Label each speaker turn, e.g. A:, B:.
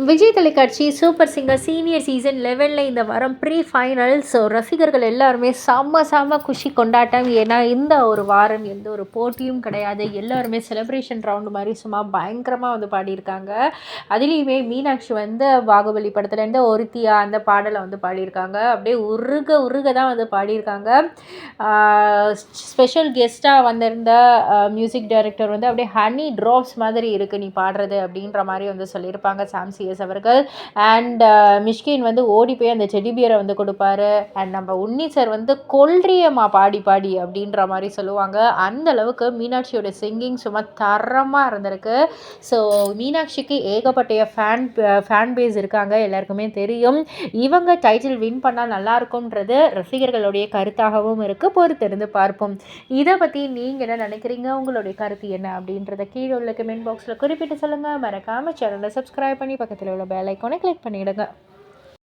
A: விஜய் தொலைக்காட்சி super singer senior season 11 இந்த வாரம் ப்ரீ ஃபைனல். ஸோ ரசிகர்கள் எல்லாருமே செம்ம குஷி கொண்டாட்டம். ஏன்னா இந்த ஒரு வாரம் எந்த ஒரு போட்டியும் கிடையாது. எல்லாருமே செலிப்ரேஷன் ரவுண்டு மாதிரி சும்மா பயங்கரமாக வந்து பாடியிருக்காங்க. அதுலேயுமே மீனாட்சி வந்து பாகுபலி படத்துலேருந்து ஒருத்தியா அந்த பாடலை வந்து பாடியிருக்காங்க. அப்படியே உருக தான் வந்து பாடியிருக்காங்க. ஸ்பெஷல் கெஸ்ட்டாக வந்திருந்த மியூசிக் டைரக்டர் வந்து அப்படியே ஹனி ட்ராப்ஸ் மாதிரி இருக்குது நீ பாடுறது அப்படின்ற மாதிரி வந்து சொல்லியிருப்பாங்க சாம்சி அவர்கள். அண்ட் மிஷ்கின் வந்து ஓடி போய் அந்த செடிபியரை வந்து கொடுப்பாரு. அண்ட் நம்ம உன்னி சார் வந்து கொல்றியம்மா பாடி அப்படின்ற மாதிரி சொல்லுவாங்க. அந்த அளவுக்கு மீனாட்சியோட சிங்கிங் சும்மா தரமாக இருந்திருக்கு. ஸோ மீனாட்சிக்கு ஏகப்பட்ட ஃபேன் பேஸ் இருக்காங்க, எல்லாருக்குமே தெரியும். இவங்க டைட்டில் வின் பண்ணால் நல்லா இருக்கும்ன்றது ரசிகர்களுடைய கருத்தாகவும் இருக்குது. பொறுத்திருந்து பார்ப்போம். இதை பற்றி நீங்கள் என்ன நினைக்கிறீங்க? உங்களுடைய கருத்து என்ன அப்படின்றத கீழே உள்ள கமெண்ட் பாக்ஸில் குறிப்பிட்டு சொல்லுங்கள். மறக்காமல் சேனலை சப்ஸ்கிரைப் பண்ணி பக்கத்தில் உள்ள பெல் ஐக்கானை கிளிக் பண்ணிவிடுங்க.